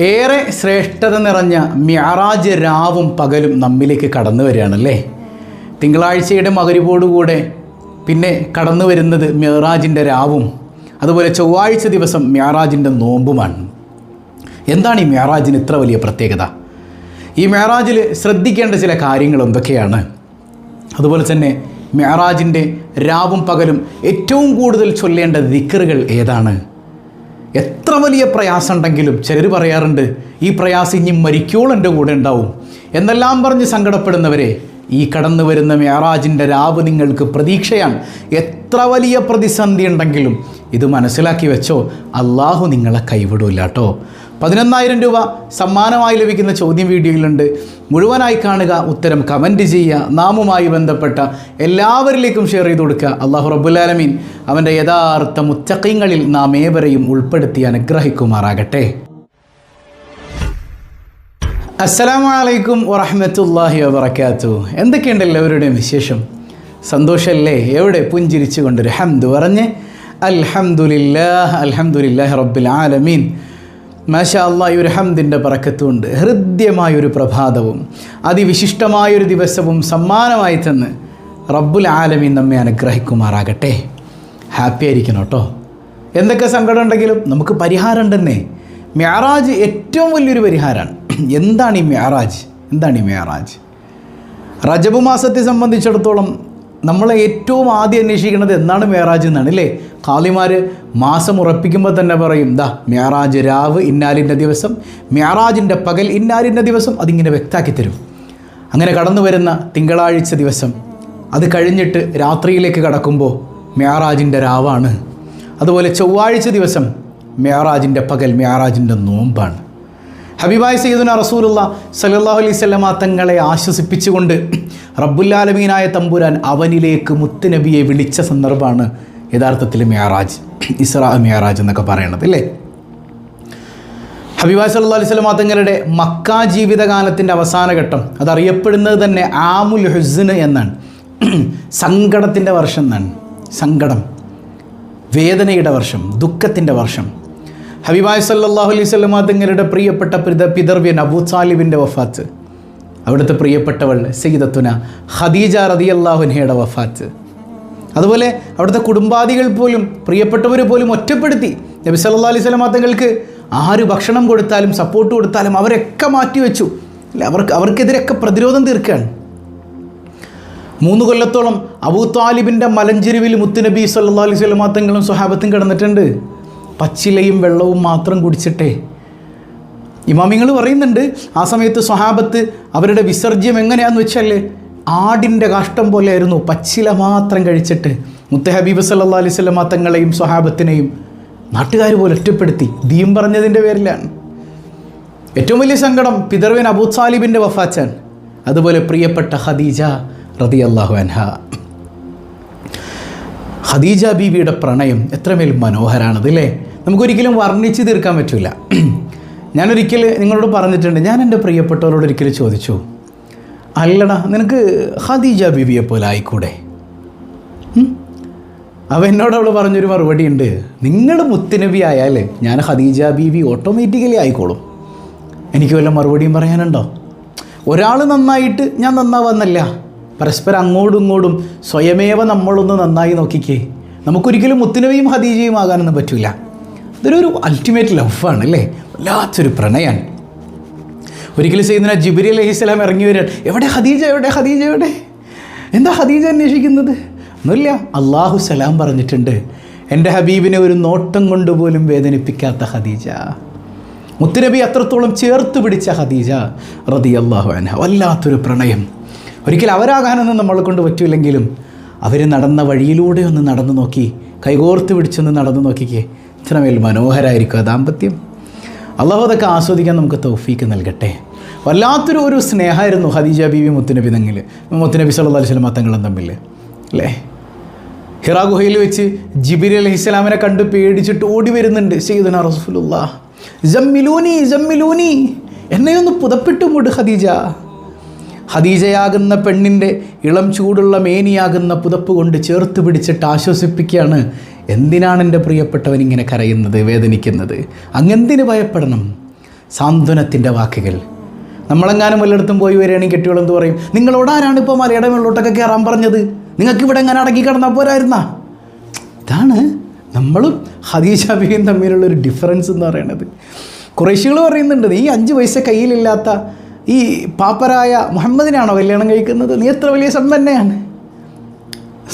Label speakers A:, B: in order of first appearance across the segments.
A: ഏറെ ശ്രേഷ്ഠത നിറഞ്ഞ മിഅ്റാജ് രാവും പകലും നമ്മിലേക്ക് കടന്നു വരികയാണല്ലേ. തിങ്കളാഴ്ചയുടെ മഗ്‌രിബോടുകൂടെ പിന്നെ കടന്നു വരുന്നത് മിഅ്റാജിൻ്റെ രാവും, അതുപോലെ ചൊവ്വാഴ്ച ദിവസം മിഅ്റാജിൻ്റെ നോമ്പുമാണ്. എന്താണ് ഈ മിഅ്റാജിന് ഇത്ര വലിയ പ്രത്യേകത? ഈ മിഅ്റാജിൽ ശ്രദ്ധിക്കേണ്ട ചില കാര്യങ്ങൾ എന്തൊക്കെയാണ്? അതുപോലെ തന്നെ മിഅ്റാജിൻ്റെ രാവും പകലും ഏറ്റവും കൂടുതൽ ചൊല്ലേണ്ട ദിക്റുകൾ ഏതാണ്? എത്ര വലിയ പ്രയാസം ഉണ്ടെങ്കിലും ചിലർ പറയാറുണ്ട്, ഈ പ്രയാസം ഇനി മരിക്കോളം എൻ്റെ കൂടെ ഉണ്ടാവും എന്നെല്ലാം പറഞ്ഞ് സങ്കടപ്പെടുന്നവരെ, ഈ കടന്നു വരുന്ന മിഅ്റാജിൻ്റെ രാവ് നിങ്ങൾക്ക് പ്രതീക്ഷയാണ്. എത്ര വലിയ പ്രതിസന്ധി ഉണ്ടെങ്കിലും ഇത് മനസ്സിലാക്കി വെച്ചോ, അള്ളാഹു നിങ്ങളെ കൈവിടില്ല കേട്ടോ. 11,000 രൂപ സമ്മാനമായി ലഭിക്കുന്ന ചോദ്യം വീഡിയോയിലുണ്ട്. മുഴുവനായി കാണുക, ഉത്തരം കമൻറ്റ് ചെയ്യുക, നാമുമായി ബന്ധപ്പെട്ട എല്ലാവരിലേക്കും ഷെയർ ചെയ്ത് കൊടുക്കുക. അള്ളാഹു റബ്ബുൽ ആലമീൻ അവൻ്റെ യഥാർത്ഥ മുത്തഖീങ്ങളിൽ നാം ഏവരെയും ഉൾപ്പെടുത്തി അനുഗ്രഹിക്കുമാറാകട്ടെ. അസ്സലാമു അലൈക്കും വറഹ്മത്തുള്ളാഹി വബറകാതുഹു. എന്തൊക്കെയുണ്ട് എല്ലാവരുടെയും വിശേഷം? സന്തോഷമല്ലേ? എവിടെ പുഞ്ചിരിച്ചു കൊണ്ടൊരു ഹംദ് പറഞ്ഞ് അൽഹംദുലില്ലാഹ് അൽഹംദുലില്ലാഹി റബ്ബിൽ ആലമീൻ. മാഷാ അല്ലാഹ്, ഈ ഒരു ഹംദിൻ്റെ ബറക്കത്തുണ്ട്. ഹൃദ്യമായൊരു പ്രഭാതവും അതിവിശിഷ്ടമായൊരു ദിവസവും സമ്മാനമായി തന്ന് റബ്ബുൽ ആലമീൻ നമ്മെ അനുഗ്രഹിക്കുമാറാകട്ടെ. ഹാപ്പി ആയിരിക്കണം കേട്ടോ. എന്തൊക്കെ സങ്കടം ഉണ്ടെങ്കിലും നമുക്ക് പരിഹാരം ഉണ്ടെന്നേ. മിഅ്റാജ് ഏറ്റവും വലിയൊരു പരിഹാരമാണ്. എന്താണ് ഈ മിഅ്റാജ്? എന്താണ് ഈ മിഅ്റാജ്? റജബ് മാസത്തെ സംബന്ധിച്ചിടത്തോളം നമ്മളെ ഏറ്റവും ആദ്യം അന്വേഷിക്കുന്നത് എന്താണ് മിഅ്റാജ് എന്നാണ് അല്ലേ. ഖാദിമാർ മാസം ഉറപ്പിക്കുമ്പോൾ തന്നെ പറയും, ദാ മിഅ്റാജ് രാവ് ഇന്നാലിൻ്റെ ദിവസം, മിഅ്റാജിൻ്റെ പകൽ ഇന്നാലിൻ്റെ ദിവസം, അതിങ്ങനെ വ്യക്തമാക്കി തരും. അങ്ങനെ കടന്നു വരുന്ന തിങ്കളാഴ്ച ദിവസം, അത് കഴിഞ്ഞിട്ട് രാത്രിയിലേക്ക് കടക്കുമ്പോൾ മിഅ്റാജിൻ്റെ രാവാണ്. അതുപോലെ ചൊവ്വാഴ്ച ദിവസം മിഅ്റാജിൻ്റെ പകൽ, മിഅ്റാജിൻ്റെ നോമ്പാണ്. ഹബീബായ സയ്യിദുനാ റസൂലുള്ളാഹി സ്വല്ലല്ലാഹു അലൈഹി വസല്ലമ തങ്ങളെ ആശ്വസിപ്പിച്ചുകൊണ്ട് റബ്ബുൽ ആലമീനായ തമ്പുരാൻ അവനിലേക്ക് മുത്തുനബിയെ വിളിച്ച സന്ദർഭമാണ് യഥാർത്ഥത്തിൽ മിഅ്റാജ്, ഇസ്രാ മിഅ്റാജ് എന്നൊക്കെ പറയണത് അല്ലേ. ഹബീബായ സല്ലല്ലാഹു അലൈഹി വസല്ലമ തങ്ങളുടെ മക്ക ജീവിതകാലത്തിൻ്റെ അവസാന ഘട്ടം അതറിയപ്പെടുന്നത് തന്നെ ആമുൽ ഹുസ്ൻ എന്നാണ്. സങ്കടത്തിൻ്റെ വർഷം എന്നാണ്. സങ്കടം, വേദനയുടെ വർഷം, ദുഃഖത്തിൻ്റെ വർഷം. ഹബീബായ സല്ലല്ലാഹു അലൈഹി വസല്ലമ തങ്ങളുടെ പ്രിയപ്പെട്ട പിതൃവ്യൻ അബൂ താലിബിൻ്റെ വഫാത്ത്, അവിടുത്തെ പ്രിയപ്പെട്ടവൾ സയ്യിദത്തുന ഖദീജ റളിയല്ലാഹു അൻഹയുടെ വഫാത്ത്, അതുപോലെ അവിടുത്തെ കുടുംബാദികൾ പോലും, പ്രിയപ്പെട്ടവർ പോലും ഒറ്റപ്പെടുത്തി. നബി സല്ലല്ലാഹു അലൈഹി വസല്ലമ തങ്ങൾക്ക് ആര് ഭക്ഷണം കൊടുത്താലും സപ്പോർട്ട് കൊടുത്താലും അവരൊക്കെ മാറ്റിവെച്ചു. അല്ല, അവർക്കെതിരൊക്കെ പ്രതിരോധം തീർക്കുകയാണ്. 3 കൊല്ലത്തോളം അബൂ താലിബിൻ്റെ മലഞ്ചെരുവിൽ മുത്തുനബി സല്ലല്ലാഹു അലൈഹി വസല്ലമ തങ്ങളും സ്വഹാബത്തും കിടന്നിട്ടുണ്ട്. പച്ചിലയും വെള്ളവും മാത്രം കുടിച്ചിട്ടേ. ഇമാമിങ്ങൾ പറയുന്നുണ്ട്, ആ സമയത്ത് സ്വഹാബത്ത് അവരുടെ വിസർജ്യം എങ്ങനെയാണെന്ന് വെച്ചാൽ ആടിൻ്റെ കാഷ്ടം പോലെയായിരുന്നു, പച്ചില മാത്രം കഴിച്ചിട്ട്. മുത്ത് ഹബീബ് സല്ലല്ലാഹു അലൈഹി വസല്ലമ തങ്ങളെയും സ്വഹാബത്തിനെയും നാട്ടുകാർ പോലെ ഒറ്റപ്പെടുത്തി, ദീൻ പറഞ്ഞതിൻ്റെ പേരിലാണ്. ഏറ്റവും വലിയ സങ്കടം പിതൃവ്യൻ അബൂ താലിബിൻ്റെ വഫാത്താണ്. അതുപോലെ പ്രിയപ്പെട്ട ഖദീജ റളിയല്ലാഹു അൻഹ. ഖദീജ ബീവിയുടെ പ്രണയം എത്രമേൽ മനോഹരാണത് അല്ലേ. നമുക്കൊരിക്കലും വർണ്ണിച്ച് തീർക്കാൻ പറ്റില്ല. ഞാനൊരിക്കൽ നിങ്ങളോട് പറഞ്ഞിട്ടുണ്ട്, ഞാൻ എൻ്റെ പ്രിയപ്പെട്ടവരോട് ഒരിക്കൽ ചോദിച്ചു, അല്ലടാ നിനക്ക് ഖദീജ ബീവിയെ പോലെ ആയിക്കൂടെ? അപ്പോൾ എന്നോട് അവൾ പറഞ്ഞൊരു മറുപടി ഉണ്ട്, നിങ്ങൾ മുത്തുനബി ആയാൽ ഞാൻ ഖദീജ ബീവി ഓട്ടോമാറ്റിക്കലി ആയിക്കോളും. എനിക്ക് വല്ല മറുപടിയും പറയാനുണ്ടോ? ഒരാൾ നന്നായിട്ട് ഞാൻ നന്നാവാന്നല്ല, പരസ്പരം അങ്ങോട്ടും ഇങ്ങോട്ടും സ്വയമേവ നമ്മളൊന്ന് നന്നായി നോക്കിക്കേ. നമുക്കൊരിക്കലും മുത്തുനബിയും ഖദീജയും ആകാനൊന്നും പറ്റില്ല. ഇതൊരു അൾട്ടിമേറ്റ് ലവാണ് അല്ലേ, വല്ലാത്തൊരു പ്രണയാണ്. ഒരിക്കലും സയ്യിദുനാ ജിബ്രീൽ അലൈഹിസ്സലാം ഇറങ്ങി വരികയാണ്, എവിടെ ഖദീജ, എവിടെ ഖദീജ, എവിടെ? എന്താ ഖദീജ അന്വേഷിക്കുന്നത്? ഒന്നുമില്ല, അള്ളാഹു സലാം പറഞ്ഞിട്ടുണ്ട്, എൻ്റെ ഹബീബിനെ ഒരു നോട്ടം കൊണ്ടുപോലും വേദനിപ്പിക്കാത്ത ഖദീജ. മുത്തുനബി അത്രത്തോളം ചേർത്ത് പിടിച്ച ഖദീജ റളിയല്ലാഹു അൻഹ. വല്ലാത്തൊരു പ്രണയം. ഒരിക്കൽ അവരാകാനൊന്നും നമ്മളെ കൊണ്ട് പറ്റില്ലെങ്കിലും അവർ നടന്ന വഴിയിലൂടെ ഒന്ന് നടന്നു നോക്കി, കൈകോർത്ത് പിടിച്ചൊന്ന് നടന്നു നോക്കിക്കേ, ഇത്രമേൽ മനോഹരമായിരിക്കും ആ ദാമ്പത്യം. അള്ളാഹു അതൊക്കെ ആസ്വദിക്കാൻ നമുക്ക് തൗഫീക്ക് നൽകട്ടെ. വല്ലാത്തൊരു സ്നേഹമായിരുന്നു ഖദീജ ബീവി മുത്തുനബി മുത്തുനബി സല്ലല്ലാഹു അലൈഹി വസല്ലമ തങ്ങളും തമ്മിൽ അല്ലേ. ഹിറാ ഗുഹയിൽ വെച്ച് ജിബ്രീൽ അലൈഹിസ്സലാമിനെ കണ്ട് പേടിച്ചിട്ട് ഓടി വരുന്നുണ്ട് സയ്യിദുനാ റസൂലുള്ളാഹ്, ജമ്മിലൂനി ജമ്മിലൂനി, എന്നെയൊന്ന് പുതപ്പിട്ടും കൊണ്ട് ഖദീജ. ഖദീജയാകുന്ന പെണ്ണിൻ്റെ ഇളം ചൂടുള്ള മേനിയാകുന്ന പുതപ്പ് കൊണ്ട് ചേർത്ത് പിടിച്ചിട്ട് ആശ്വസിപ്പിക്കുകയാണ്. എന്തിനാണ് എൻ്റെ പ്രിയപ്പെട്ടവൻ ഇങ്ങനെ കരയുന്നത്, വേദനിക്കുന്നത്? അങ്ങെന്തിന് ഭയപ്പെടണം? സാന്ത്വനത്തിൻ്റെ വാക്കുകൾ. നമ്മളെങ്ങാനും വല്ലയിടത്തും പോയി വരികയാണെങ്കിൽ കെട്ടികളെന്ത് പറയും? നിങ്ങളോട് ആരാണ് ഇപ്പോൾ മലയുടെ മുകളിലോട്ടൊക്കെ കയറാൻ പറഞ്ഞത്? നിങ്ങൾക്ക് ഇവിടെ എങ്ങനെ അടങ്ങി കിടന്നാൽ പോരായിരുന്നാ? ഇതാണ് നമ്മളും ഖദീജ ബീവിയും തമ്മിലുള്ളൊരു ഡിഫറൻസ് എന്ന് പറയുന്നത്. ഖുറൈശികൾ പറയുന്നുണ്ട്, നീ 5 പൈസ കയ്യിലില്ലാത്ത ഈ പാപ്പരായ മുഹമ്മദിനാണോ കല്യാണം കഴിക്കുന്നത്? നീ എത്ര വലിയ സമ്പന്നയാണ്.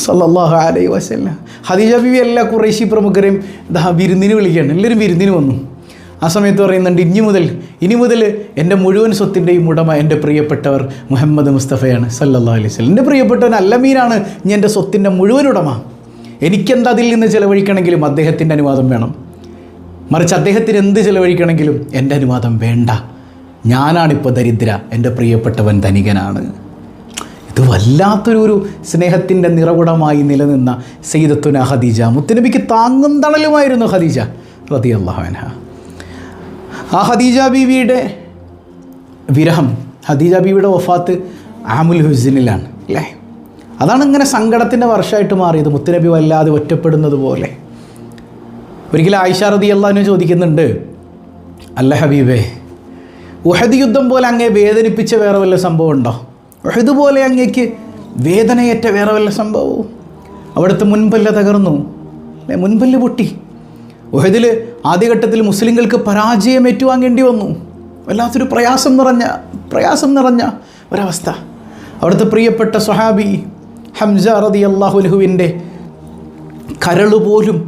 A: സല്ലല്ലാഹു അലൈഹി വസല്ലം. ഖദീജ ബീവി എല്ലാ ഖുറൈശി പ്രമുഖരെയും വിരുന്നിന് വിളിക്കുകയാണ്. എല്ലാവരും വിരുന്നിന് വന്നു. ആ സമയത്ത് പറയുന്നുണ്ട്, ഇനി മുതൽ എൻ്റെ മുഴുവൻ സ്വത്തിൻ്റെയും ഉടമ എൻ്റെ പ്രിയപ്പെട്ടവർ മുഹമ്മദ് മുസ്തഫയാണ് സല്ലല്ലാഹു അലൈഹി വസല്ലം. എൻ്റെ പ്രിയപ്പെട്ടവൻ അല്ലമീനാണ് ഇനി എൻ്റെ സ്വത്തിൻ്റെ മുഴുവൻ ഉടമ. എനിക്കെന്ത് അതിൽ നിന്ന് ചിലവഴിക്കണമെങ്കിലും അദ്ദേഹത്തിൻ്റെ അനുവാദം വേണം. മറിച്ച് അദ്ദേഹത്തിന് എന്ത് ചിലവഴിക്കണമെങ്കിലും എൻ്റെ അനുവാദം വേണ്ട. ഞാനാണിപ്പോൾ ദരിദ്ര, എൻ്റെ പ്രിയപ്പെട്ടവൻ ധനികനാണ്. ഇത് വല്ലാത്തൊരു സ്നേഹത്തിൻ്റെ നിറകുടമായി നിലനിന്ന സയ്യിദത്തുന ഖദീജ. മുത്തുനബിക്ക് താങ്ങും തണലുമായിരുന്നു ഖദീജ റളിയല്ലാഹു അൻഹ. ആ ഖദീജ ബീവിയുടെ വിരഹം, ഖദീജ ബീവിയുടെ വഫാത്ത് ആമുൽ ഹുസ്നിലാണ് അല്ലേ? അതാണ് ഇങ്ങനെ സങ്കടത്തിൻ്റെ വർഷമായിട്ട് മാറിയത്. മുത്തുനബി വല്ലാതെ ഒറ്റപ്പെടുന്നത് പോലെ. ഒരിക്കലും ആയിഷ റളിയല്ലാഹു അൻഹ ചോദിക്കുന്നുണ്ട്, അല്ല ഹബീബേ, ഉഹദ് യുദ്ധം പോലെ അങ്ങേ വേദനിപ്പിച്ച വേറെ വല്ല സംഭവം ഉണ്ടോ? ഉഹദ് പോലെ അങ്ങേക്ക് വേദനയേറ്റ വേറെ വല്ല സംഭവവും? അവിടുത്തെ മുൻപല്ല് തകർന്നു, മുൻപല്ല് പൊട്ടി. ഉഹദിൽ ആദ്യഘട്ടത്തിൽ മുസ്ലിങ്ങൾക്ക് പരാജയം ഏറ്റുവാങ്ങേണ്ടി വന്നു. വല്ലാത്തൊരു പ്രയാസം നിറഞ്ഞ ഒരവസ്ഥ. അവിടുത്തെ പ്രിയപ്പെട്ട സ്വഹാബി ഹംസ റളിയല്ലാഹു അൻഹുവിൻ്റെ കരളുപോലും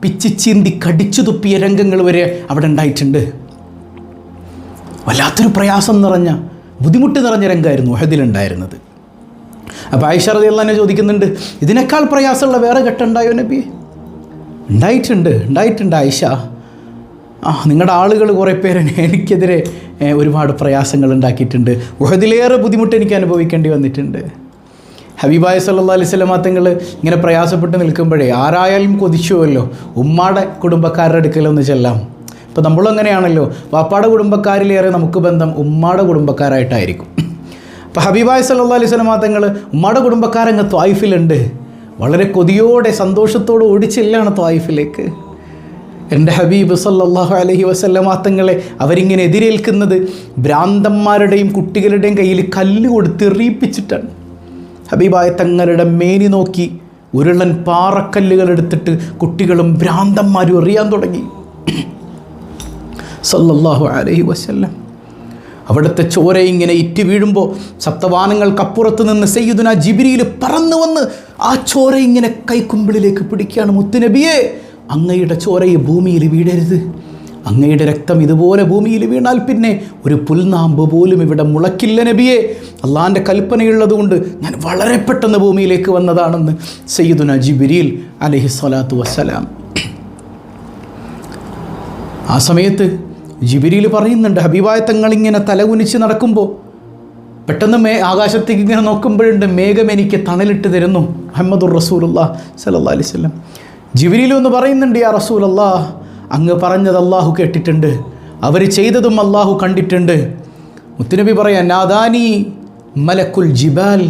A: പിച്ചിച്ചീന്തി കടിച്ചു തുപ്പിയ രംഗങ്ങൾ വരെ അവിടെ ഉണ്ടായിട്ടുണ്ട്. വല്ലാത്തൊരു പ്രയാസം നിറഞ്ഞ, ബുദ്ധിമുട്ട് നിറഞ്ഞ രംഗമായിരുന്നു ഉഹദിലുണ്ടായിരുന്നത്. അപ്പോൾ ആയിഷ റളിയല്ലാഹു അൻഹ ചോദിക്കുന്നുണ്ട്, ഇതിനേക്കാൾ പ്രയാസമുള്ള വേറെ ഘട്ടം ഉണ്ടായോ നബി? ഉണ്ടായിട്ടുണ്ട് ആയിഷ. നിങ്ങളുടെ ആളുകൾ കുറേ പേര് എനിക്കെതിരെ ഒരുപാട് പ്രയാസങ്ങൾ ഉണ്ടാക്കിയിട്ടുണ്ട്. ഉഹദിലേറെ ബുദ്ധിമുട്ട് എനിക്ക് അനുഭവിക്കേണ്ടി വന്നിട്ടുണ്ട്. ഹബീബായ സല്ലല്ലാഹു അലൈഹി വസല്ലം തങ്ങൾ ഇങ്ങനെ പ്രയാസപ്പെട്ട് നിൽക്കുമ്പോഴേ ആരായാലും കൊതിച്ചുവല്ലോ ഉമ്മാടെ കുടുംബക്കാരുടെ അടുക്കലൊന്ന് ചെല്ലാം. ഇപ്പോൾ നമ്മളും അങ്ങനെയാണല്ലോ, വാപ്പാടെ കുടുംബക്കാരിലേറെ നമുക്ക് ബന്ധം ഉമ്മാടെ കുടുംബക്കാരായിട്ടായിരിക്കും. അപ്പോൾ ഹബീബായ സല്ലല്ലാഹു അലൈഹി വസല്ലം തങ്ങൾ ഉമ്മാടെ കുടുംബക്കാരങ്ങ് ത്വായിഫിലുണ്ട്. വളരെ കൊതിയോടെ സന്തോഷത്തോടെ ഓടിച്ചെല്ലാണ് ത്വായിഫിലേക്ക്. എൻ്റെ ഹബീബ് സല്ലല്ലാഹു അലൈഹി വസല്ലം തങ്ങളെ അവരിങ്ങനെ എതിരേൽക്കുന്നത് ഭ്രാന്തന്മാരുടെയും കുട്ടികളുടെയും കയ്യിൽ കല്ല് കൊടുത്ത് എറിയിപ്പിച്ചിട്ടാണ്. ഹബീബായ തങ്ങളുടെ മേനി നോക്കി ഉരുളൻ പാറക്കല്ലുകൾ എടുത്തിട്ട് കുട്ടികളും ഭ്രാന്തന്മാരും എറിയാൻ തുടങ്ങി. സല്ലല്ലാഹു അലൈഹി വസല്ലം. അവിടുത്തെ ചോര ഇങ്ങനെ ഇറ്റ് വീഴുമ്പോൾ സപ്തവാനങ്ങൾക്കപ്പുറത്ത് നിന്ന് സയ്യിദുന ജിബ്രീൽ പറന്നു വന്ന് ആ ചോര ഇങ്ങനെ കൈക്കുമ്പിളിലേക്ക് പിടിക്കുകയാണ്. മുത്തുനബിയെ, അങ്ങയുടെ ചോര ഈ ഭൂമിയിൽ വീഴരുത്. അങ്ങയുടെ രക്തം ഇതുപോലെ ഭൂമിയിൽ വീണാൽ പിന്നെ ഒരു പുൽനാമ്പ് പോലും ഇവിടെ മുളക്കില്ല നബിയെ. അള്ളാൻ്റെ കൽപ്പനയുള്ളതുകൊണ്ട് ഞാൻ വളരെ പെട്ടെന്ന് ഭൂമിയിലേക്ക് വന്നതാണെന്ന് സയ്യിദുന ജിബ്രീൽ അലൈഹി സ്വലാത്തു വസ്സലാം. ആ സമയത്ത് ജിബ്രീൽ പറയുന്നുണ്ട്, ഹബീബായ തങ്ങളിങ്ങനെ തലകുനിച്ച് നടക്കുമ്പോൾ പെട്ടെന്ന് ആകാശത്തേക്ക് ഇങ്ങനെ നോക്കുമ്പോഴുണ്ട് മേഘം എനിക്ക് തണലിട്ട് തരുന്നു. മുഹമ്മദുർ റസൂലുള്ളാഹി സ്വല്ലല്ലാഹു അലൈഹി വസല്ലം. ജിബ്രീൽ ഒന്ന് പറയുന്നുണ്ട്, യാ റസൂലല്ലാഹ്, അങ്ങ് പറഞ്ഞത് അള്ളാഹു കേട്ടിട്ടുണ്ട്, അവർ ചെയ്തതും അള്ളാഹു കണ്ടിട്ടുണ്ട്. മുത്തുനബി പറയാൻ, നാദാനി മലക്കുൽ ജിബാൽ,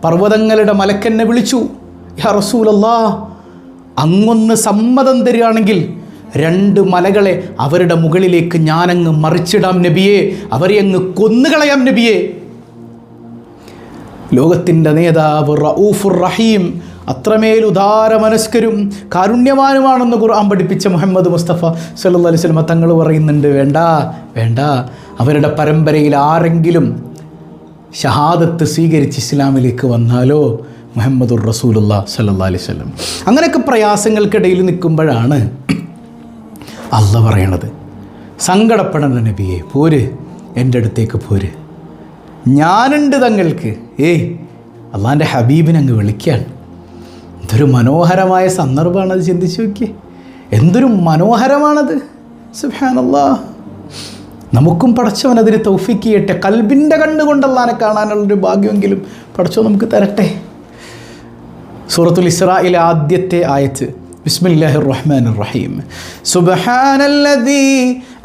A: പർവ്വതങ്ങളുടെ മലക്കെന്നെ വിളിച്ചു. യാ റസൂലല്ലാഹ്, അങ്ങൊന്ന് സമ്മതം തരികയാണെങ്കിൽ 2 മലകളെ അവരുടെ മുകളിലേക്ക് ഞാനങ്ങ് മറിച്ചിടാം നബിയെ, അവരെ അങ്ങ് കൊന്നുകളയാം നബിയെ. ലോകത്തിൻ്റെ നേതാവ് റഊഫുർ റഹീം, അത്രമേൽ ഉദാരമനസ്കരും കാരുണ്യവാനുമാണെന്ന് ഖുർആൻ പഠിപ്പിച്ച മുഹമ്മദ് മുസ്തഫ സല്ലല്ലാഹു അലൈഹി വസല്ലം തങ്ങൾ പറയുന്നുണ്ട്, വേണ്ട അവരുടെ പരമ്പരയിൽ ആരെങ്കിലും ഷഹാദത്ത് സ്വീകരിച്ച് ഇസ്ലാമിലേക്ക് വന്നാലോ മുഹമ്മദുർ റസൂലുള്ളാഹി സല്ലല്ലാഹു അലൈഹി വസല്ലം. അങ്ങനെയൊക്കെ പ്രയാസങ്ങൾക്കിടയിൽ നിൽക്കുമ്പോഴാണ് അള്ളാഹ് പറയണത്, സങ്കടപ്പെടേണ്ട നബിയെ, പോര്, എൻ്റെ അടുത്തേക്ക് പോര്, ഞാനുണ്ട് തങ്ങൾക്ക്. അള്ളാൻ്റെ ഹബീബിനെ അങ്ങ് വിളിക്കാൻ. എന്തൊരു മനോഹരമായ സന്ദർഭമാണത്, ചിന്തിച്ചു നോക്കിയേ, എന്തൊരു മനോഹരമാണത്. സുബ്ഹാനല്ലാഹ്. നമുക്കും പടച്ചവൻ അതിന് തൗഫീഖ് ചെയ്യട്ടെ. കൽബിൻ്റെ കണ്ണുകൊണ്ട് അള്ളാനെ കാണാനുള്ളൊരു ഭാഗ്യമെങ്കിലും പടച്ചോ നമുക്ക് തരട്ടെ. സൂറത്തുൽ ഇസ്രായിലെ ആദ്യത്തെ ആയത്ത്, ബിസ്മില്ലാഹിർ റഹ്മാനിർ റഹീം. സുബ്ഹാനല്ലദീ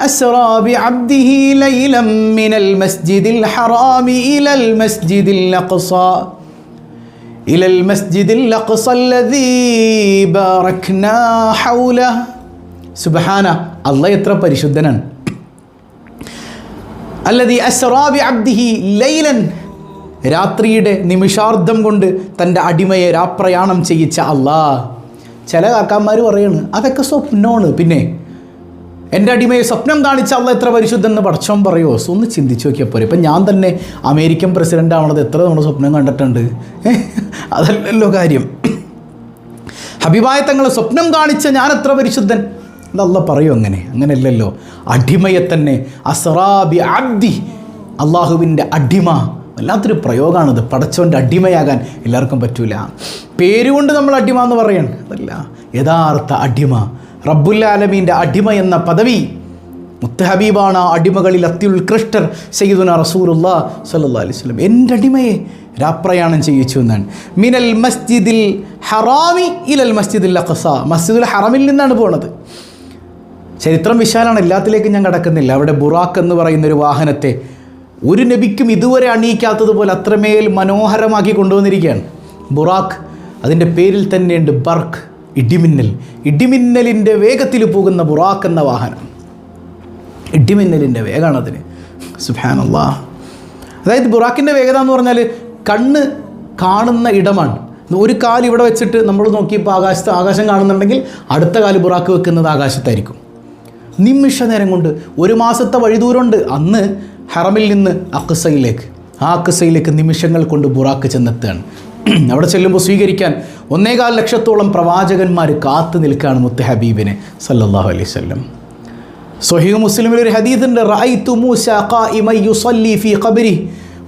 A: അസ്റാ ബിഅബ്ദിഹി ലൈലൻ മിനൽ മസ്ജിദിൽ ഹറാമി ഇലൽ മസ്ജിദിൽ അഖ്സാ അല്ലദീ ബാറക്നാ ഹൗലഹു. സുബ്ഹാന, അല്ലാഹ് എത്ര പരിശുദ്ധനാണ്. അല്ലദീ അസ്റാ ബി അബ്ദിഹി ലൈലൻ, രാത്രിയുടെ നിമിഷാർദ്ധം കൊണ്ട് തൻ്റെ അടിമയെ രാപ്രയാണം ചെയ്യിച്ച അല്ലാഹ്. ചില കാക്കാന്മാർ പറയാണ് അതൊക്കെ സ്വപ്നമാണ്. പിന്നെ എൻ്റെ അടിമയെ സ്വപ്നം കാണിച്ച അല്ലാഹ് എത്ര പരിശുദ്ധെന്ന് പടച്ചോൻ പറയുമോ? ഒന്ന് ചിന്തിച്ച് നോക്കിയാൽ പോരെ. ഇപ്പം ഞാൻ തന്നെ അമേരിക്കൻ പ്രസിഡൻ്റ് ആവണത് എത്ര നമ്മൾ സ്വപ്നം കണ്ടിട്ടുണ്ട്? അതല്ലല്ലോ കാര്യം. ഹബീബായ തങ്ങൾ സ്വപ്നം കാണിച്ച ഞാൻ എത്ര പരിശുദ്ധൻ അത് അല്ലാഹ് പറയും? അങ്ങനെയല്ലല്ലോ. അടിമയെ തന്നെ അസ്റാ ബി അബ്ദി, അള്ളാഹുവിൻ്റെ അടിമ. വല്ലാത്തൊരു പ്രയോഗമാണത്. പടച്ചവൻ്റെ അടിമയാകാൻ എല്ലാവർക്കും പറ്റൂല. പേരുകൊണ്ട് നമ്മൾ അടിമ എന്ന് പറയണം, അതല്ല യഥാർത്ഥ അടിമ. റബ്ബുൽ ആലമീൻ്റെ അടിമ എന്ന പദവി മുത്ത് ഹബീബാണ്. ആ അടിമകളിൽ അത്യുത്കൃഷ്ടർ സയ്യിദുനാ റസൂലുള്ളാഹി സ്വല്ലല്ലാഹു അലൈഹി വസല്ലം എൻ്റെ അടിമയെ രാപ്രയാണം ചെയ്യിച്ചു എന്നാണ്. മിനൽ മസ്ജിദിൽ ഹറാമി ഇലൽ മസ്ജിദിൽ അഖ്സ, മസ്ജിദുൽ ഹറമിൽ നിന്നാണ് പോണത്. ചരിത്രം വിശാലാണ്, എല്ലാത്തിലേക്കും ഞാൻ കടക്കുന്നില്ല. അവിടെ ബുറാഖ് എന്ന് പറയുന്നൊരു വാഹനത്തെ ഒരു നബിക്കും ഇതുവരെ അണിയിക്കാത്തതുപോലെ അത്രമേൽ മനോഹരമാക്കി കൊണ്ടുവന്നിരിക്കുകയാണ്. ബുറാഖ്, അതിൻ്റെ പേരിൽ തന്നെയുണ്ട് ബർക്ക്, ഇടിമിന്നൽ. ഇടിമിന്നലിൻ്റെ വേഗത്തിൽ പോകുന്ന ബുറാഖ് എന്ന വാഹനം, ഇടിമിന്നലിൻ്റെ വേഗമാണ് അതിന്. സുബ്ഹാനല്ലാഹ്. അതായത് ബുറാഖിൻ്റെ വേഗത എന്ന് പറഞ്ഞാൽ കണ്ണ് കാണുന്ന ഇടമാണ്. ഒരു കാല് ഇവിടെ വെച്ചിട്ട് നമ്മൾ നോക്കിയപ്പോൾ ആകാശം കാണുന്നുണ്ടെങ്കിൽ അടുത്ത കാല് ബുറാഖ് വെക്കുന്നത് ആകാശത്തായിരിക്കും. നിമിഷ നേരം കൊണ്ട് 1 മാസത്തെ വഴിദൂരമുണ്ട് അന്ന് ഹറമിൽ നിന്ന് അഖ്സയിലേക്ക്. ആ അഖ്സയിലേക്ക് നിമിഷങ്ങൾ കൊണ്ട് ബുറാഖ് ചെന്നെത്തുകയാണ്. അവിടെ ചെല്ലുമ്പോൾ സ്വീകരിക്കാൻ 1.25 ലക്ഷത്തോളം പ്രവാചകന്മാർ കാത്തു നിൽക്കുകയാണ് മുത്ത് ഹബീബിനെ സല്ലല്ലാഹു അലൈഹി വസല്ലം. സ്വഹീഹ് മുസ്ലിമിൽ ഒരു ഹദീസ് ഉണ്ട്, റഅയ്തു മൂസ ഖായിമൻ യുസല്ലി ഫീ ഖബ്രി.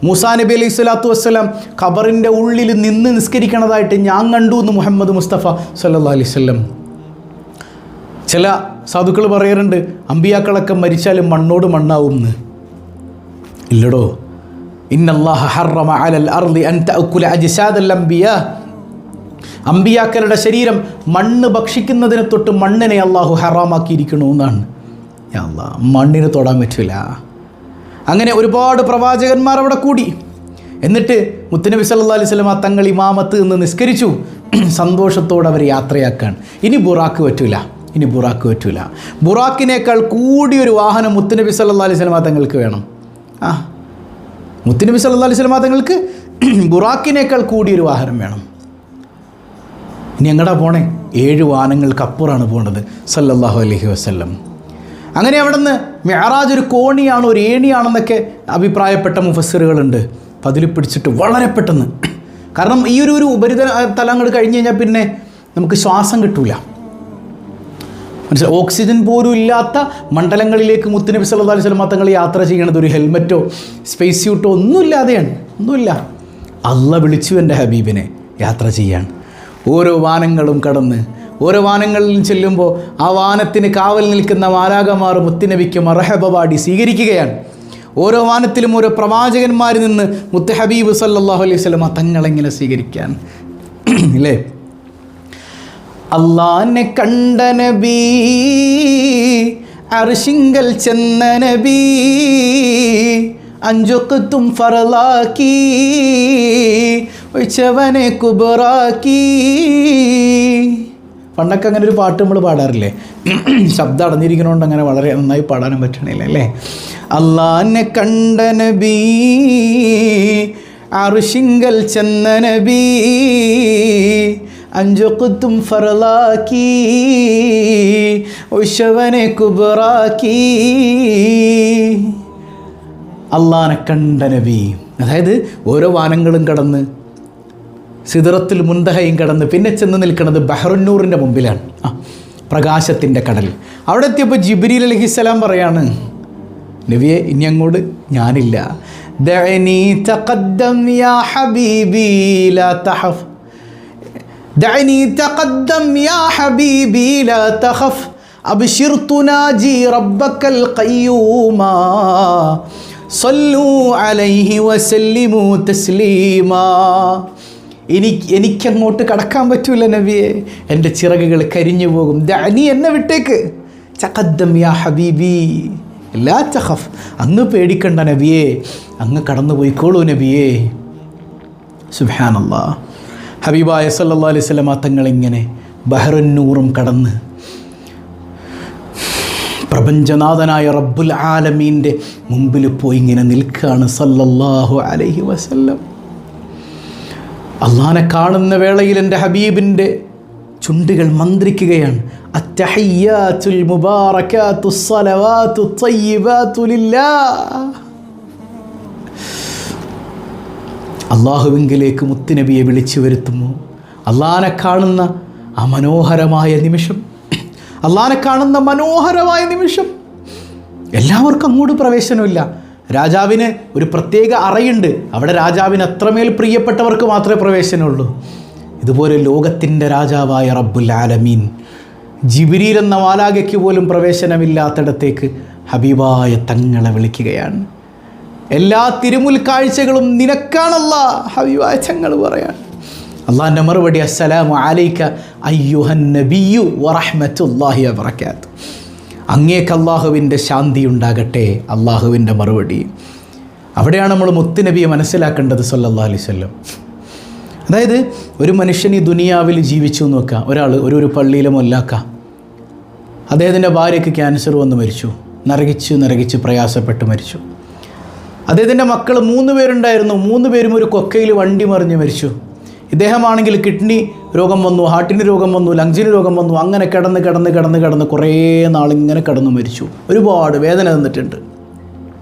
A: മൂസാ നബി അലൈഹി സ്വലാത്തു വസ്സലാം ഖബറിൻ്റെ ഉള്ളിൽ നിന്ന് നിസ്കരിക്കണതായിട്ട് ഞാൻ കണ്ടു എന്ന് മുഹമ്മദ് മുസ്തഫ സല്ലല്ലാഹു അലൈഹി വസല്ലം. ചില സാധുക്കൾ പറയാറുണ്ട് അമ്പിയാക്കളൊക്കെ മരിച്ചാലും മണ്ണോട് മണ്ണാവും എന്ന്. ഇല്ലടോ, ഇന്നല്ലാഹ ഹറമ അലൽ അർളി അൻ തഅകുല അജ്സാദൽ അംബിയാ. അമ്പിയാക്കളുടെ ശരീരം മണ്ണ് ഭക്ഷിക്കുന്നതിനെ തൊട്ട് മണ്ണിനെ അള്ളാഹു ഹറാമാക്കിയിരിക്കണു എന്നാണ്. യാ അല്ലാഹ്, മണ്ണിന് തൊടാൻ പറ്റില്ല. അങ്ങനെ ഒരുപാട് പ്രവാചകന്മാർ അവിടെ കൂടി. എന്നിട്ട് മുത്തുനബി സല്ലല്ലാഹു അലൈഹി വസല്ലം തങ്ങൾ ഇമാമത്ത് നിന്ന് നിസ്കരിച്ചു. സന്തോഷത്തോടെ അവർ യാത്രയാക്കാൻ. ഇനി ബുറാക്ക് പറ്റൂല. ബുറാക്കിനേക്കാൾ കൂടിയൊരു വാഹനം മുത്തുനബി സല്ലല്ലാഹു അലൈഹി വസല്ലം തങ്ങൾക്ക് വേണം. മുത്തുനബി സല്ലല്ലാഹു അലൈഹി വസല്ലം തങ്ങൾക്ക് ബുറാക്കിനേക്കാൾ കൂടിയൊരു വാഹനം വേണം. ഇനി എങ്ങടാ പോണേ? 7 വാഹനങ്ങൾക്കപ്പുറമാണ് പോണത് സല്ലല്ലാഹു അലൈഹി വസല്ലം. അങ്ങനെ അവിടെ നിന്ന് മിഅ്റാജ് ഒരു കോണിയാണ്, ഒരു ഏണിയാണെന്നൊക്കെ അഭിപ്രായപ്പെട്ട മുഫസ്സിറുകളുണ്ട്. അപ്പം അതിൽ പിടിച്ചിട്ട് വളരെ പെട്ടെന്ന്, കാരണം ഈ ഒരു ഉപരിതല തലങ്ങൾ കഴിഞ്ഞ് കഴിഞ്ഞാൽ പിന്നെ നമുക്ക് ശ്വാസം കിട്ടൂല. മനസ്സിലായി? ഓക്സിജൻ പോലും ഇല്ലാത്ത മണ്ഡലങ്ങളിലേക്ക് മുത്തുനബി സല്ലല്ലാഹു അലൈഹി വസല്ലം തങ്ങൾ യാത്ര ചെയ്യണത് ഒരു ഹെൽമറ്റോ സ്പേസ് സ്യൂട്ടോ ഒന്നുമില്ല. അല്ലാഹ് വിളിച്ചു എൻ്റെ ഹബീബിനെ യാത്ര ചെയ്യാൻ. ഓരോ വാനങ്ങളും കടന്ന് ഓരോ വാനങ്ങളിൽ ചെല്ലുമ്പോൾ ആ വാനത്തിന് കാവൽ നിൽക്കുന്ന മാലാഖമാർ മുത്തുനബിക്ക് മർഹബ പാടി സ്വീകരിക്കുകയാണ്. ഓരോ വാനത്തിലും ഓരോ പ്രവാചകന്മാരിൽ നിന്ന് മുത്ത് ഹബീബ് സല്ലല്ലാഹു അലൈഹി വസല്ലം തങ്ങളെങ്ങനെ സ്വീകരിക്കാൻ ഇല്ലേ? അല്ലാഹനെ കണ്ട നബി, അർശിങ്കൽ ചെന്ന നബി, 5 വഖ്തും ഫർളാക്കി, ഒഴിച്ചവനെ കുബറാക്കി. പണ്ടൊക്കെ അങ്ങനെ ഒരു പാട്ട് നമ്മൾ പാടാറില്ലേ? ശബ്ദം അടഞ്ഞിരിക്കുന്നതുകൊണ്ട് അങ്ങനെ വളരെ നന്നായി പാടാനും പറ്റണില്ല അല്ലേ? അല്ലാഹനെ കണ്ട നബി, അർശിങ്കൽ ചെന്ന നബി, 5 വഖ്തും ഫർളാക്കി, ഒഴിച്ചവനെ കുബറാക്കി. അല്ലാഹനെ കണ്ട നബി, അതായത് ഓരോ വാനങ്ങളും കടന്ന് സിദ്റത്തുൽ മുൻതഹയും കടന്ന് പിന്നെ ചെന്ന് നിൽക്കുന്നത് ബഹറുന്നൂറിൻ്റെ മുമ്പിലാണ്, പ്രകാശത്തിൻ്റെ കടൽ. അവിടെ എത്തിയപ്പോൾ ജിബ്രീൽ അലൈഹിസ്സലാം പറയാണ്, നബിയെ ഇനി അങ്ങോട്ട് ഞാനില്ല. ദഅനി തഖദ്ദം യാ ഹബീബി ലാ തഖഫ്, ദഅനി തഖദ്ദം യാ ഹബീബി ലാ തഖഫ്, അബ്ശിർ തുനാജി റബ്ബക്കൽ ഖയ്യൂമാ, സല്ലു അലൈഹി വസല്ലിമു തസ്ലീമാ. എനിക്കങ്ങോട്ട് കടക്കാൻ പറ്റൂല നബിയെ, എൻ്റെ ചിറകുകൾ കരിഞ്ഞു പോകും. ദഅനി, എന്നെ വിട്ടേക്ക്. തഖദ്ദം യാ ഹബീബി ലാ തഖഫ്, അങ്ങ് പേടിക്കണ്ട നബിയെ, അങ്ങ് കടന്നു പോയിക്കോളൂ നബിയെ. സുബ്ഹാനല്ലാഹ്. ഹബീബായ സല്ലല്ലാഹു അലൈഹി വസല്ലം തങ്ങളിങ്ങനെ ബഹറുന്നൂറും കടന്ന് പ്രപഞ്ചനാഥനായ റബ്ബുൽ ആലമീൻ്റെ മുമ്പിൽ പോയി ഇങ്ങനെ നിൽക്കുകയാണ് സല്ലല്ലാഹു അലൈഹി വസല്ലം. അള്ളാഹനെ കാണുന്ന വേളയിൽ എൻ്റെ ഹബീബിൻ്റെ ചുണ്ടുകൾ മന്ത്രിക്കുകയാണ്, അത്തഹിയ്യാത്തുൽ മുബാറകാത്തുസ് സ്വലവാത്തുത് തയ്യിബാതു ലില്ലാഹ്. അള്ളാഹുവിങ്കിലേക്ക് മുത്തുനബിയെ വിളിച്ചു വരുത്തുന്നു. അള്ളാഹനെ കാണുന്ന ആ മനോഹരമായ നിമിഷം, അള്ളാഹനെ കാണുന്ന മനോഹരമായ നിമിഷം. എല്ലാവർക്കും അങ്ങോട്ട് പ്രവേശനമില്ല. രാജാവിന് ഒരു പ്രത്യേക അറയുണ്ട്, അവിടെ രാജാവിന് അത്രമേൽ പ്രിയപ്പെട്ടവർക്ക് മാത്രമേ പ്രവേശനമുള്ളൂ. ഇതുപോലെ ലോകത്തിൻ്റെ രാജാവായ റബ്ബുൽ ആലമീൻ ജിബ്രീൽ എന്ന മാലാഖയ്ക്ക് പോലും പ്രവേശനമില്ലാത്തിടത്തേക്ക് ഹബീബായ തങ്ങളെ വിളിക്കുകയാണ്. എല്ലാ തിരുമുൽ കാഴ്ചകളും നിനക്കാണല്ലാ, ഹബീബായ തങ്ങൾ പറയാൻ. അള്ളാഹിൻ്റെ മറുപടി, അസ്സലാമു അലൈക അയ്യുഹൻ നബിയ്യു വറഹ്മത്തുള്ളാഹി വബറകാതുഹു. അങ്ങേക്ക് അള്ളാഹുവിൻ്റെ ശാന്തി ഉണ്ടാകട്ടെ. അള്ളാഹുവിൻ്റെ മറുപടി. അവിടെയാണ് നമ്മൾ മുത്തുനബിയെ മനസ്സിലാക്കേണ്ടത് സല്ലല്ലാഹു അലൈഹി വസല്ലം. അതായത് ഒരു മനുഷ്യൻ ഈ ദുനിയാവിൽ ജീവിച്ചു എന്ന് വെക്കുക. ഒരാൾ ഒരു പള്ളിയിലെ മൊല്ലാക്ക, അദ്ദേഹത്തിൻ്റെ ഭാര്യയ്ക്ക് ക്യാൻസർ വന്ന് മരിച്ചു, നരകിച്ച് പ്രയാസപ്പെട്ട് മരിച്ചു. അദ്ദേഹത്തിൻ്റെ മക്കൾ 3 പേരുണ്ടായിരുന്നു. 3 പേരും ഒരു കൊക്കയിൽ വണ്ടി മറിഞ്ഞ് മരിച്ചു. ഇദ്ദേഹമാണെങ്കിൽ കിഡ്നി രോഗം വന്നു, ഹാർട്ടിന് രോഗം വന്നു, ലങ്സിന് രോഗം വന്നു. അങ്ങനെ കിടന്ന് കുറേ നാളിങ്ങനെ കിടന്നു മരിച്ചു. ഒരുപാട് വേദന തന്നിട്ടുണ്ട്.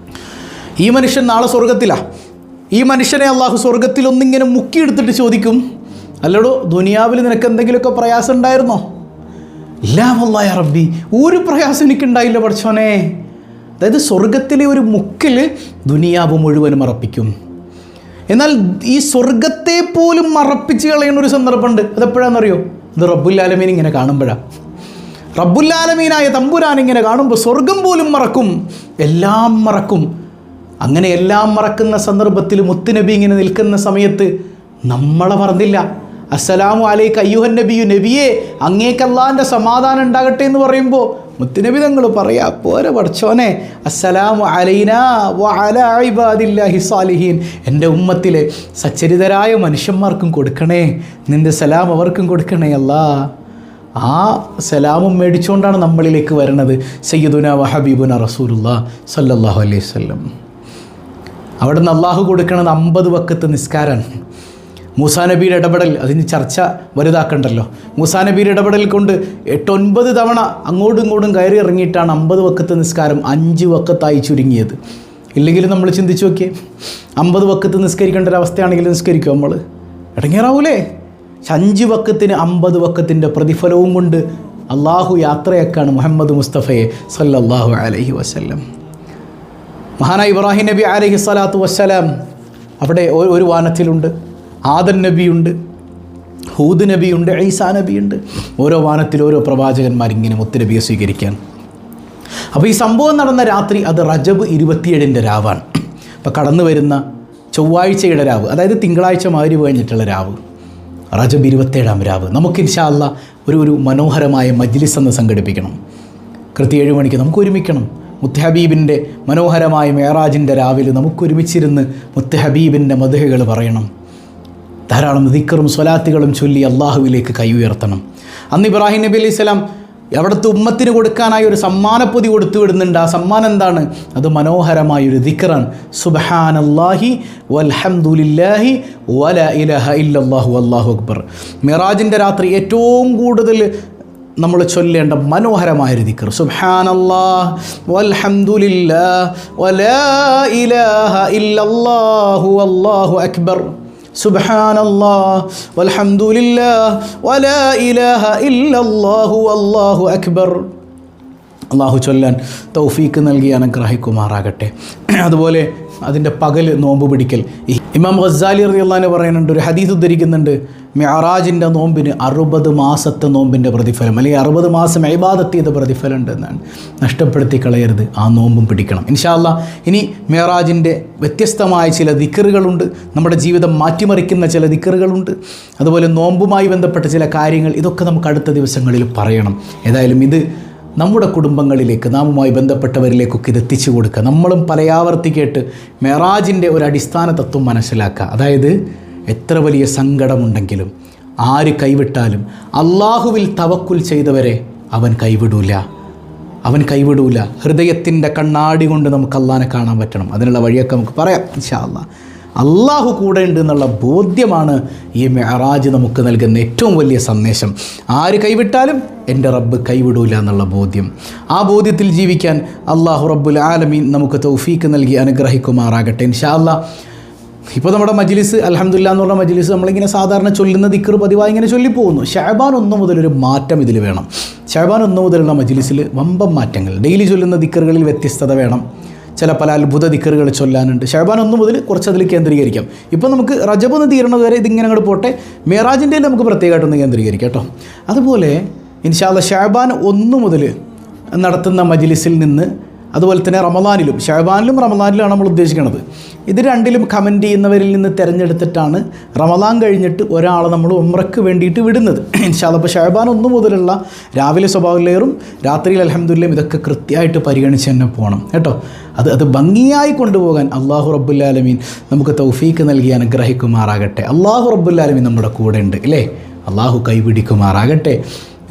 A: ഈ മനുഷ്യൻ നാളെ സ്വർഗത്തിലാണ്. ഈ മനുഷ്യനെ അള്ളാഹു സ്വർഗത്തിൽ ഒന്നിങ്ങനെ മുക്കിയെടുത്തിട്ട് ചോദിക്കും, അല്ലടോ ദുനിയാവിൽ നിനക്ക് എന്തെങ്കിലുമൊക്കെ പ്രയാസം ഉണ്ടായിരുന്നോ? ഇല്ല വല്ലാഹി യാ റബ്ബി, ഒരു പ്രയാസം എനിക്കുണ്ടായില്ല പടച്ചോനെ. അതായത് സ്വർഗത്തിലെ ഒരു മുക്കിൽ ദുനിയാവ് മുഴുവൻ മറപ്പിക്കും. എന്നാൽ ഈ സ്വർഗത്തെ പോലും മറപ്പിച്ച് കളയുന്ന ഒരു സന്ദർഭമുണ്ട്. അതെപ്പോഴാണെന്നറിയോ? അത് റബ്ബുൽ ആലമീൻ ഇങ്ങനെ കാണുമ്പോഴാണ്. റബ്ബുൽ ആലമീനായ തമ്പുരാൻ ഇങ്ങനെ കാണുമ്പോൾ സ്വർഗം പോലും മറക്കും, എല്ലാം മറക്കും. അങ്ങനെ എല്ലാം മറക്കുന്ന സന്ദർഭത്തിൽ മുത്തുനബി ഇങ്ങനെ നിൽക്കുന്ന സമയത്ത് നമ്മളെ മറന്നില്ല. അസ്സലാമു അലൈക അയ്യുഹൻ നബിയു, നബിയെ അങ്ങേക്ക് അല്ലാഹുവിൻ്റെ സമാധാനം ഉണ്ടാകട്ടെ എന്ന് പറയുമ്പോൾ മുത്തുനബി തങ്ങൾ പറയാ, പോരെ പടച്ചോനെ, അസ്സലാമു അലൈനാ വഅലാ ഇബാദില്ലാഹി സാലിഹീൻ. എൻ്റെ ഉമ്മത്തിലെ സച്ചരിതരായ മനുഷ്യന്മാർക്കും കൊടുക്കണേ, നിൻ്റെ സലാം അവർക്കും കൊടുക്കണേ അല്ലാ. ആ സലാമും മേടിച്ചുകൊണ്ടാണ് നമ്മളിലേക്ക് വരുന്നത് സയ്യിദുനാ വഹബീബുനാ റസൂലുള്ളാഹി സ്വല്ലല്ലാഹു അലൈഹി വസല്ലം. അവിടുന്ന് അള്ളാഹു കൊടുക്കുന്നത് 50 വക്കത്ത് നിസ്കാരമാണ്. മൂസാ നബിയുടെ ഇടപെടൽ, അതിന് ചർച്ച വലുതാക്കണ്ടല്ലോ. മൂസാ നബിയുടെ ഇടപെടൽ കൊണ്ട് 8-9 തവണ അങ്ങോട്ടും ഇങ്ങോട്ടും കയറി ഇറങ്ങിയിട്ടാണ് 50 വക്കത്ത് നിസ്കാരം 5 വക്കത്തായി ചുരുങ്ങിയത്. ഇല്ലെങ്കിൽ നമ്മൾ ചിന്തിച്ച് നോക്കിയേ, 50 വക്കത്ത് നിസ്കരിക്കേണ്ട ഒരു അവസ്ഥയാണെങ്കിൽ നിസ്കരിക്കും നമ്മൾ, ഇടങ്ങേറാവൂലേ? 5 വക്കത്തിന് 50 വക്കത്തിൻ്റെ പ്രതിഫലവും കൊണ്ട് അള്ളാഹു യാത്രയാക്കാണ് മുഹമ്മദ് മുസ്തഫയെ സല്ലല്ലാഹു അലൈഹി വസല്ലം. മഹാനായ ഇബ്രാഹിം നബി അലൈഹി സ്വലാത്തു വസ്സലാം അവിടെ ഒരു വാനത്തിലുണ്ട്. ആദൻ നബിയുണ്ട്, ഹൂദ് നബിയുണ്ട്, ഈസാ നബിയുണ്ട്. ഓരോ വാനത്തിൽ ഓരോ പ്രവാചകന്മാരിങ്ങനെ മുത്തുനബിയെ സ്വീകരിക്കാൻ. അപ്പോൾ ഈ സംഭവം നടന്ന രാത്രി അത് റജബ് 27 രാവാണ്. അപ്പോൾ കടന്നു വരുന്ന ചൊവ്വാഴ്ചയുടെ രാവ്, അതായത് തിങ്കളാഴ്ച മഗ്‌രിബ് കഴിഞ്ഞിട്ടുള്ള രാവ്, റജബ് 27 രാവ്. നമുക്ക് ഇൻഷാ അല്ലാഹ് ഒരു മനോഹരമായ മജ്ലിസ് എന്ന് സംഘടിപ്പിക്കണം. കൃത്യം 7 മണിക്ക് നമുക്ക് ഒരുമിക്കണം. മുത്തുഹബീബിൻ്റെ മനോഹരമായ മേറാജിൻ്റെ രാവിലെ നമുക്കൊരുമിച്ചിരുന്ന് മുത്തുഹബീബിൻ്റെ മദ്ഹുകൾ പറയണം. ധാരാളം ദിക്റും സ്വലാത്തുകളും ചൊല്ലി അള്ളാഹുവിലേക്ക് കൈ ഉയർത്തണം. അന്ന് ഇബ്രാഹിം നബി അലൈഹി സ്വലാം അവിടുത്തെ ഉമ്മത്തിന് കൊടുക്കാനായി ഒരു സമ്മാനപ്പൊതി കൊടുത്തു വിടുന്നുണ്ട്. ആ സമ്മാനം എന്താണ്? അത് മനോഹരമായൊരു ദിക്റാണ്. സുബ്ഹാനല്ലാഹി വൽഹംദുലില്ലാഹി വലാ ഇലാഹ ഇല്ലല്ലാഹു വല്ലാഹു അക്ബർ. മിറാജിൻ്റെ രാത്രി ഏറ്റവും കൂടുതൽ നമ്മൾ ചൊല്ലേണ്ട മനോഹരമായൊരു ദിക്ർ, സുബ്ഹാനല്ലാഹ് വൽഹംദുലില്ലാഹ് വലാ ഇലാഹ ഇല്ലല്ലാഹു വല്ലാഹു അക്ബർ. സുബ്ഹാനല്ലാഹ് വൽഹംദുലില്ലാഹ് വലാ ഇലാഹ ഇല്ലല്ലാഹു വല്ലാഹു അക്ബർ. അള്ളാഹു ചൊല്ലാൻ തൗഫീക്ക് നൽകി അനുഗ്രഹിക്കുമാറാകട്ടെ. അതുപോലെ അതിൻ്റെ പകൽ നോമ്പ് പിടിക്കൽ. ഇമാം ഗസ്സാലി റളിയല്ലാഹു അൻഹു പറയുന്നുണ്ട്, ഒരു ഹദീസ് ഉദ്ധരിക്കുന്നുണ്ട്, മിഅറാജിൻ്റെ നോമ്പിന് 60 മാസത്തെ നോമ്പിൻ്റെ പ്രതിഫലം, അല്ലെങ്കിൽ 60 മാസം ഇബാദത്ത് ചെയ്ത പ്രതിഫലം ഉണ്ടെന്നാണ്. നഷ്ടപ്പെടുത്തി കളയരുത്, ആ നോമ്പും പിടിക്കണം ഇൻഷാ അല്ലാഹ്. ഇനി മിഅറാജിൻ്റെ വ്യത്യസ്തമായ ചില ദിക്റുകളുണ്ട്, നമ്മുടെ ജീവിതം മാറ്റിമറിക്കുന്ന ചില ദിക്റുകളുണ്ട്. അതുപോലെ നോമ്പുമായി ബന്ധപ്പെട്ട ചില കാര്യങ്ങൾ, ഇതൊക്കെ നമുക്ക് അടുത്ത ദിവസങ്ങളിൽ പറയണം. ഏതായാലും ഇത് നമ്മുടെ കുടുംബങ്ങളിലേക്ക്, നാമുമായി ബന്ധപ്പെട്ടവരിലേക്കൊക്കെ ഇത് എത്തിച്ചു കൊടുക്കുക. നമ്മളും പലയാവർത്തി കേട്ട് മിഅറാജിൻ്റെ ഒരു അടിസ്ഥാന തത്വം മനസ്സിലാക്കുക. അതായത് എത്ര വലിയ സങ്കടമുണ്ടെങ്കിലും ആര് കൈവിട്ടാലും അള്ളാഹുവിൽ തവക്കുൽ ചെയ്തവരെ അവൻ കൈവിടൂല. അവൻ കൈവിടൂല. ഹൃദയത്തിൻ്റെ കണ്ണാടി കൊണ്ട് നമുക്ക് അള്ളാനെ കാണാൻ പറ്റണം. അതിനുള്ള വഴിയൊക്കെ നമുക്ക് പറയാം ഇൻഷാ അല്ലാഹ്. അള്ളാഹു കൂടെ ഉണ്ട് എന്നുള്ള ബോധ്യമാണ് ഈ മെഅറാജ് നമുക്ക് നൽകുന്ന ഏറ്റവും വലിയ സന്ദേശം. ആര് കൈവിട്ടാലും എൻ്റെ റബ്ബ് കൈവിടൂല എന്നുള്ള ബോധ്യം. ആ ബോധ്യത്തിൽ ജീവിക്കാൻ അള്ളാഹു റബ്ബുൽ ആലമീൻ നമുക്ക് തൗഫീക്ക് നൽകി അനുഗ്രഹിക്കുമാറാകട്ടെ ഇൻഷാ അല്ലാഹ്. ഇപ്പോൾ നമ്മുടെ മജ്ലിസ് അൽഹംദുലില്ലാഹ് എന്ന് പറഞ്ഞ മജ്ലിസ് നമ്മളിങ്ങനെ സാധാരണ ചൊല്ലുന്ന ദിക്ർ പതിവായി ഇങ്ങനെ ചൊല്ലിപ്പോകുന്നു. ശഅബാൻ 1 മുതലൊരു മാറ്റം ഇതിൽ വേണം. ശഅബാൻ 1 മുതലുള്ള മജ്ലിസിൽ വമ്പം മാറ്റങ്ങൾ. ഡെയിലി ചൊല്ലുന്ന ദിക്റുകളിൽ വ്യത്യസ്തത വേണം. പല അത്ഭുത ദിക്റുകൾ ചൊല്ലാനുണ്ട്. ശഅബാൻ 1 മുതൽ കുറച്ചതിൽ കേന്ദ്രീകരിക്കാം. ഇപ്പോൾ നമുക്ക് റജബ് ഒന്ന് തീരണത് വരെ ഇതിങ്ങനെ അങ്ങോട്ട് പോട്ടെ. മിറാജിൻ്റെ നമുക്ക് പ്രത്യേകമായിട്ടൊന്ന് കേന്ദ്രീകരിക്കാം കേട്ടോ. അതുപോലെ ഇൻഷാ അല്ലാഹ് ശഅബാൻ 1 മുതൽ നടത്തുന്ന മജ്ലിസിൽ നിന്ന്, അതുപോലെ തന്നെ റമദാനിലും, ശഅബാനിലും റമദാനിലുമാണ് നമ്മൾ ഉദ്ദേശിക്കുന്നത്. ഇത് രണ്ടിലും കമൻറ്റ് ചെയ്യുന്നവരിൽ നിന്ന് തിരഞ്ഞെടുത്തിട്ടാണ് റമദാൻ കഴിഞ്ഞിട്ട് ഒരാളെ നമ്മൾ ഉംറയ്ക്ക് വേണ്ടിയിട്ട് വിടുന്നത് ഇൻഷാ അല്ലാഹ്. അപ്പോൾ ശഅബാൻ 1 മുതലുള്ള രാവിലെ സ്വഭാവലേറും രാത്രിയിൽ അൽഹംദുലില്ലാഹ് ഇതൊക്കെ കൃത്യമായിട്ട് പരിഗണിച്ച് തന്നെ പോകണം കേട്ടോ. അത് ഭംഗിയായി കൊണ്ടുപോകാൻ അള്ളാഹു റബ്ബുൽ ആലമീൻ നമുക്ക് തൗഫീക്ക് നൽകി അനുഗ്രഹിക്കുമാറാകട്ടെ. അള്ളാഹു റബ്ബുൽ ആലമീൻ നമ്മുടെ കൂടെ ഉണ്ട് അല്ലേ. അള്ളാഹു കൈപിടിക്കുമാറാകട്ടെ.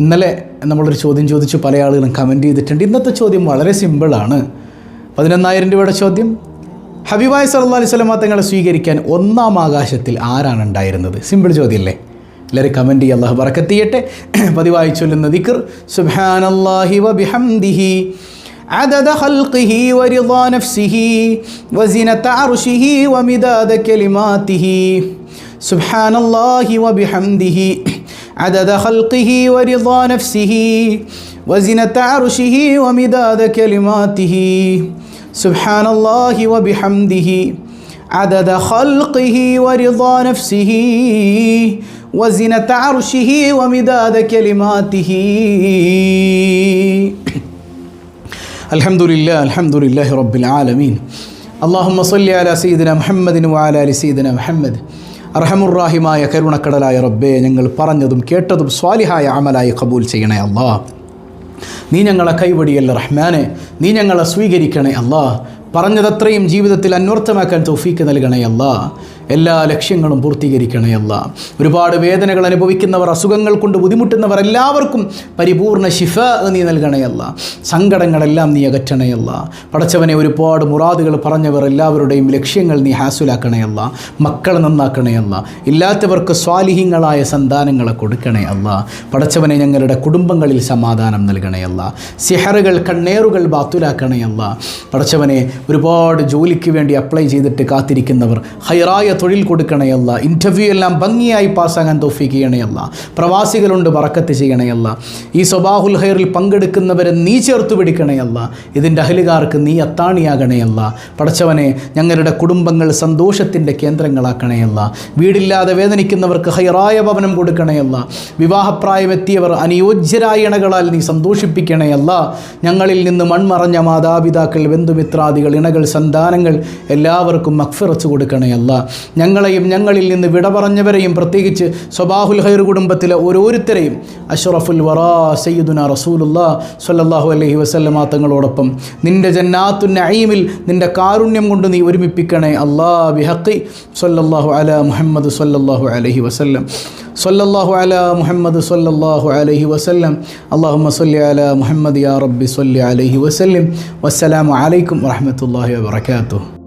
A: ഇന്നലെ നമ്മളൊരു ചോദ്യം ചോദിച്ചു, പല ആളുകളും കമൻറ്റ് ചെയ്തിട്ടുണ്ട്. ഇന്നത്തെ ചോദ്യം വളരെ സിമ്പിളാണ്. 11,000 രൂപയുടെ ചോദ്യം. ഹബീബായ സല്ലല്ലാഹു അലൈഹി വസല്ലം തങ്ങളെ സ്വീകരിക്കാൻ 1-ാം ആകാശത്തിൽ ആരാണ് ഉണ്ടായിരുന്നത്? സിമ്പിൾ ചോദ്യമല്ലേ. എല്ലാവരും കമൻറ്റ് ചെയ്യുക. അല്ലാഹു ബറക്കത്ത് ചെയ്യട്ടെ. പതിവായി ചൊല്ലുന്ന ദിക്ർ സുബ്ഹാനല്ലാഹി വബിഹംദിഹി عدد خلقه ورضا نفسه وزنة عرشه ومداد كلماته سبحان الله وبحمده عدد خلقه ورضا نفسه وزنة عرشه ومداد كلماته سبحان الله وبحمده عدد خلقه ورضا نفسه وزنة عرشه ومداد كلماته. അൽഹംദുലില്ലാഹി റബ്ബിൽ ആലമീൻ. അല്ലാഹുമ്മ സ്വല്ലി അലാ സയ്യിദിന മുഹമ്മദിൻ വഅലാ ആലി സയ്യിദിന മുഹമ്മദ്. അർഹമുർറാഹിമായ കരുണക്കടലായ റബ്ബേ, ഞങ്ങൾ പറഞ്ഞതും കേട്ടതും സ്വാലിഹായ അമലായി ഖബൂൽ ചെയ്യണേ അല്ലാഹ്. നീ ഞങ്ങളെ കൈവടിയല്ല റഹ്മാനെ, നീ ഞങ്ങളെ സ്വീകരിക്കണേ അല്ലാഹ്. പറഞ്ഞതത്രയും ജീവിതത്തിൽ അന്വർത്ഥമാക്കാൻ തൗഫീക്ക് നൽകണേ അല്ലാഹ്. എല്ലാ ലക്ഷ്യങ്ങളും പൂർത്തീകരിക്കണേ അല്ലാഹ്. ഒരുപാട് വേദനകൾ അനുഭവിക്കുന്നവർ, അസുഖങ്ങൾ കൊണ്ട് ബുദ്ധിമുട്ടുന്നവർ എല്ലാവർക്കും പരിപൂർണ്ണ ശിഫ നീ നൽകണേ അല്ലാഹ്. സങ്കടങ്ങളെല്ലാം നീ അകറ്റണേ അല്ലാഹ്. പടച്ചവനെ, ഒരുപാട് മുറാദുകൾ പറഞ്ഞവർ എല്ലാവരുടെയും ലക്ഷ്യങ്ങൾ നീ ഹാസുലാക്കണേ അല്ലാഹ്. മക്കൾ നന്നാക്കണേ അല്ലാഹ്. ഇല്ലാത്തവർക്ക് സ്വാലിഹീങ്ങളായ സന്താനങ്ങളെ കൊടുക്കണേ അല്ലാഹ്. പടച്ചവനെ, ഞങ്ങളുടെ കുടുംബങ്ങളിൽ സമാധാനം നൽകണേ അല്ലാഹ്. സിഹറുകൾ, കണ്ണേറുകൾ ബാത്തുലാക്കണേ അല്ലാഹ്. പടച്ചവനെ, ഒരുപാട് ജോലിക്ക് വേണ്ടി അപ്ലൈ ചെയ്തിട്ട് കാത്തിരിക്കുന്നവർ ഹൈറായ തൊഴിൽ കൊടുക്കണേ അല്ലാഹ്. ഇൻ്റർവ്യൂ എല്ലാം ഭംഗിയായി പാസ്സാകാൻ തൗഫീക്ക് ചെയ്യണേ അല്ലാഹ്. പ്രവാസികളുണ്ട്, ബറക്കത്ത് ചെയ്യണേ അല്ലാഹ്. ഈ സ്വബാഹുൽ ഖൈറിൽ പങ്കെടുക്കുന്നവരെ നീ ചേർത്ത് പിടിക്കണേ അല്ലാഹ്. ഇതിൻ്റെ അഹ്ലുകാർക്ക് നീ അത്താണിയാകണേ അല്ലാഹ്. പടച്ചവനെ, ഞങ്ങളുടെ കുടുംബങ്ങൾ സന്തോഷത്തിൻ്റെ കേന്ദ്രങ്ങളാക്കണേ അല്ലാഹ്. വീടില്ലാതെ വേദനിക്കുന്നവർക്ക് ഹൈറായ ഭവനം കൊടുക്കണേ അല്ലാഹ്. വിവാഹപ്രായമെത്തിയവർ അനുയോജ്യരായ ഇണകളാൽ നീ സന്തോഷിപ്പിക്കണേ അല്ലാഹ്. ഞങ്ങളിൽ നിന്ന് മൺമറഞ്ഞ മാതാപിതാക്കൾ, ബന്ധുമിത്രാദികൾ, ഇണകൾ, സന്താനങ്ങൾ എല്ലാവർക്കും മഗ്ഫിറത്ത് കൊടുക്കണേ അല്ലാഹ്. ഞങ്ങളെയും ഞങ്ങളിൽ നിന്ന് വിട പറഞ്ഞവരെയും, പ്രത്യേകിച്ച് സ്വബാഹുൽ ഖൈർ കുടുംബത്തിലെ ഓരോരുത്തരെയും അഷ്റഫുൽ വറാ സയ്യിദുനാ റസൂലുള്ളാഹി സ്വല്ലല്ലാഹു അലൈഹി വസല്ലമ തങ്ങളോടൊപ്പം നിൻ്റെ ജന്നാത്തുൻ നഈമിൽ നിൻ്റെ കാരുണ്യം കൊണ്ട് നീ ഒരുമിപ്പിക്കണേ അല്ലാഹ്. ബിഹഖി സ്വല്ലല്ലാഹു അലാ മുഹമ്മദ് സ്വല്ലല്ലാഹു അലൈഹി വസല്ലം. സ്വല്ലല്ലാഹു അലാ മുഹമ്മദ് സ്വല്ലല്ലാഹു അലൈഹി വസല്ലം. അല്ലാഹുമ്മ സ്വല്ലി അലാ മുഹമ്മദ് യാ റബ്ബി സ്വല്ലി അലൈഹി വസല്ലം. വസ്സലാമു അലൈക്കും വറഹ്മത്തുള്ളാഹി വബറകാതുഹു.